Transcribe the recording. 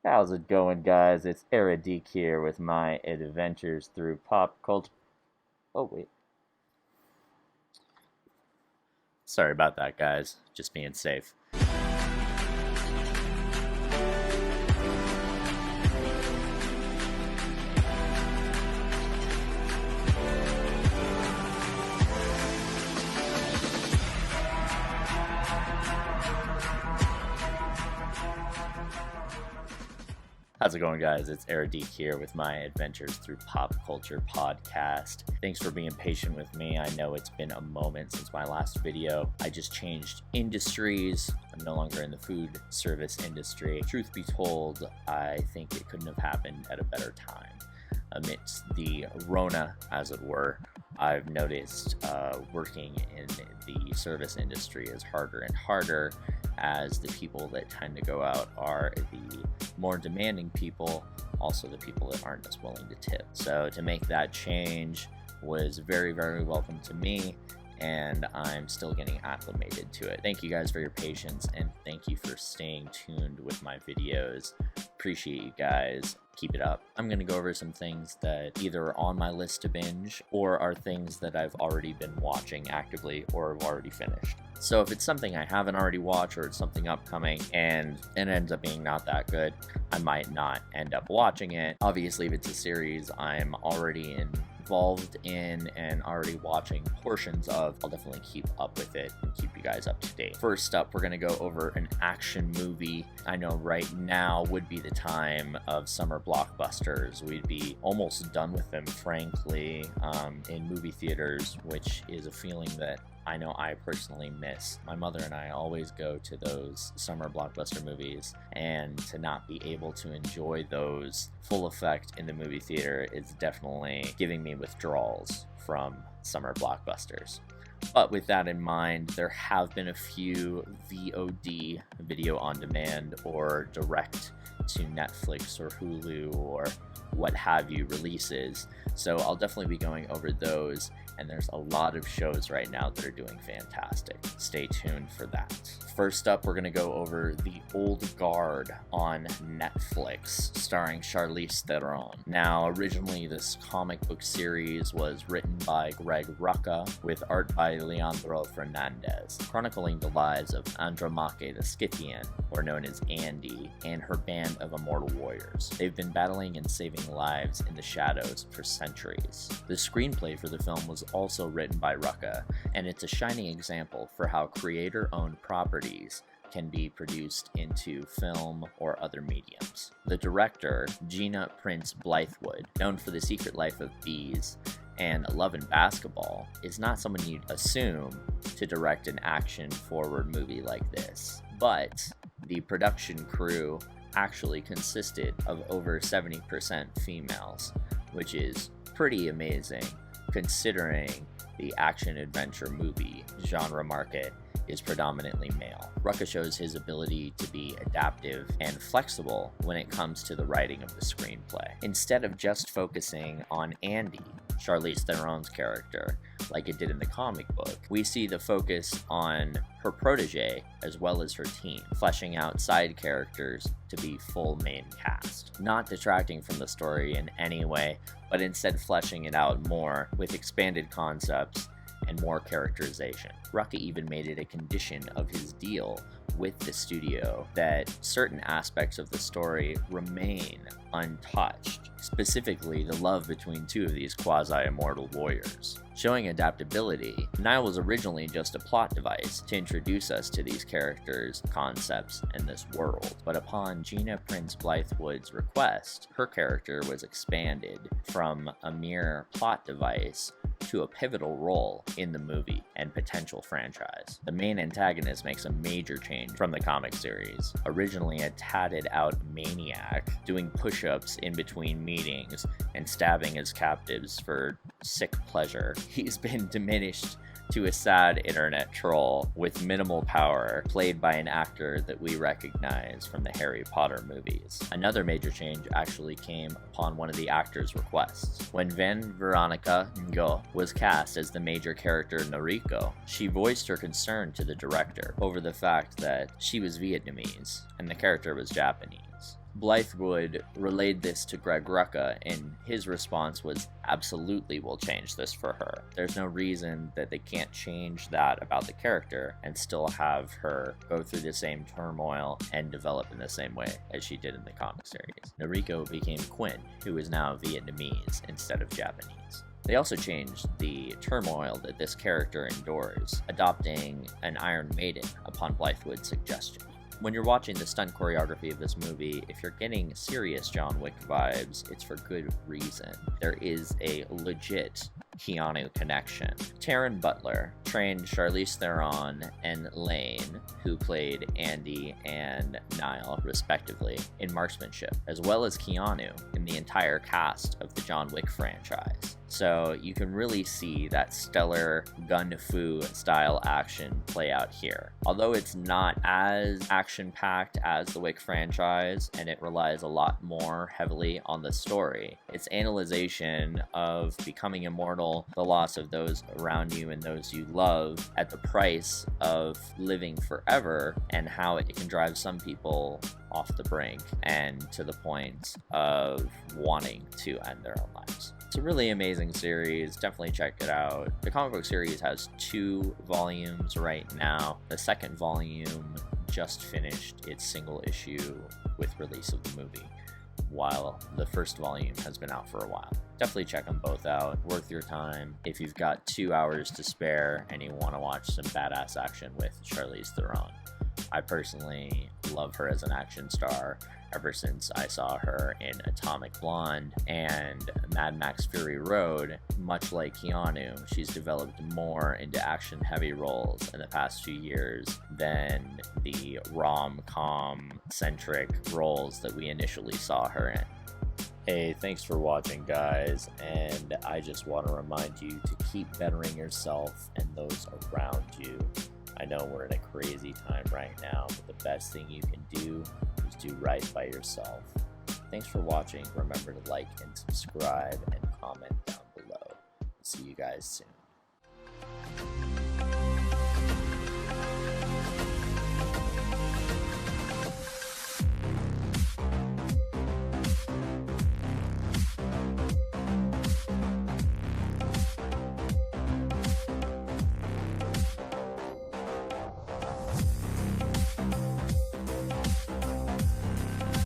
How's it going, guys? It's AraDeek here with my adventures through pop culture. Oh, wait. Sorry about that, guys. Just being safe. How's it going, guys? It's AraDeek here with my adventures through pop culture podcast. Thanks for being patient with me. I know it's been a moment since my last video. I just changed industries. I'm no longer in the food service industry. Truth be told, I think it couldn't have happened at a better time. Amidst the Rona, as it were, I've noticed working in the service industry is harder and harder, as the people that tend to go out are the more demanding people, also the people that aren't as willing to tip. So to make that change was very, very welcome to me, and I'm still getting acclimated to it. Thank you guys for your patience, and thank you for staying tuned with my videos. Appreciate you guys. Keep it up. I'm going to go over some things that either are on my list to binge or are things that I've already been watching actively or have already finished. So if it's something I haven't already watched or it's something upcoming and it ends up being not that good, I might not end up watching it. Obviously, if it's a series I'm already involved in and already watching portions of, I'll definitely keep up with it and keep you guys up to date. First up, we're going to go over an action movie. I know right now would be the time of summer blockbusters. We'd be almost done with them, frankly, in movie theaters, which is a feeling that I know I personally miss. My mother and I always go to those summer blockbuster movies, and to not be able to enjoy those full effect in the movie theater is definitely giving me withdrawals from summer blockbusters. But with that in mind, there have been a few VOD, video on demand, or direct to Netflix or Hulu or what have you releases. So I'll definitely be going over those, and there's a lot of shows right now that are doing fantastic. Stay tuned for that. First up, we're going to go over The Old Guard on Netflix, starring Charlize Theron. Now, originally this comic book series was written by Greg Rucka with art by Leandro Fernandez, chronicling the lives of Andromache the Scythian, or known as Andy, and her band of immortal warriors. They've been battling and saving lives in the shadows for centuries. The screenplay for the film was also written by Rucka, and it's a shining example for how creator-owned properties can be produced into film or other mediums. The director, Gina Prince Blythewood, known for The Secret Life of Bees and Love and Basketball, is not someone you'd assume to direct an action-forward movie like this. But the production crew actually consisted of over 70% females, which is pretty amazing considering the action-adventure movie genre market is predominantly male. Rucka shows his ability to be adaptive and flexible when it comes to the writing of the screenplay. Instead of just focusing on Andy, Charlize Theron's character, like it did in the comic book, we see the focus on her protege as well as her team, fleshing out side characters to be full main cast. Not detracting from the story in any way, but instead fleshing it out more with expanded concepts and more characterization. Rucka even made it a condition of his deal with the studio that certain aspects of the story remain untouched, specifically the love between two of these quasi-immortal warriors. Showing adaptability, Nile was originally just a plot device to introduce us to these characters, concepts, and this world, but upon Gina Prince Blythewood's request, her character was expanded from a mere plot device to a pivotal role in the movie and potential franchise. The main antagonist makes a major change from the comic series. Originally a tatted out maniac doing push-ups in between meetings and stabbing his captives for sick pleasure, he's been diminished to a sad internet troll with minimal power, played by an actor that we recognize from the Harry Potter movies. Another major change actually came upon one of the actor's requests. When Veronica Ngo was cast as the major character Noriko, she voiced her concern to the director over the fact that she was Vietnamese and the character was Japanese. Blythewood relayed this to Greg Rucka, and his response was, absolutely we'll change this for her. There's no reason that they can't change that about the character and still have her go through the same turmoil and develop in the same way as she did in the comic series. Noriko became Quinn, who is now Vietnamese instead of Japanese. They also changed the turmoil that this character endures, adopting an Iron Maiden upon Blythewood's suggestion. When you're watching the stunt choreography of this movie, if you're getting serious John Wick vibes, it's for good reason. There is a legit KiCHU connection. Taron Butler trained Charlize Theron and Lane, who played Andy and Niall respectively, in marksmanship, as well as KiCHU in the entire cast of the John Wick franchise. So you can really see that stellar gun-fu style action play out here. Although it's not as action-packed as the Wick franchise, and it relies a lot more heavily on the story, its analyzation of becoming immortal, the loss of those around you and those you love at the price of living forever, and how it can drive some people off the brink and to the point of wanting to end their own lives. It's a really amazing series. Definitely check it out. The comic book series has 2 volumes right now. The second volume just finished its single issue with release of the movie, while the first volume has been out for a while. Definitely check them both out. Worth your time if you've got 2 hours to spare and you want to watch some badass action with Charlize Theron. I personally love her as an action star ever since I saw her in Atomic Blonde and Mad Max Fury Road. Much like KiCHU, she's developed more into action-heavy roles in the past few years than the rom-com-centric roles that we initially saw her in. Hey, thanks for watching, guys, and I just want to remind you to keep bettering yourself and those around you. I know we're in a crazy time right now, but the best thing you can do is do right by yourself. Thanks for watching. Remember to like and subscribe and comment down below. See you guys soon.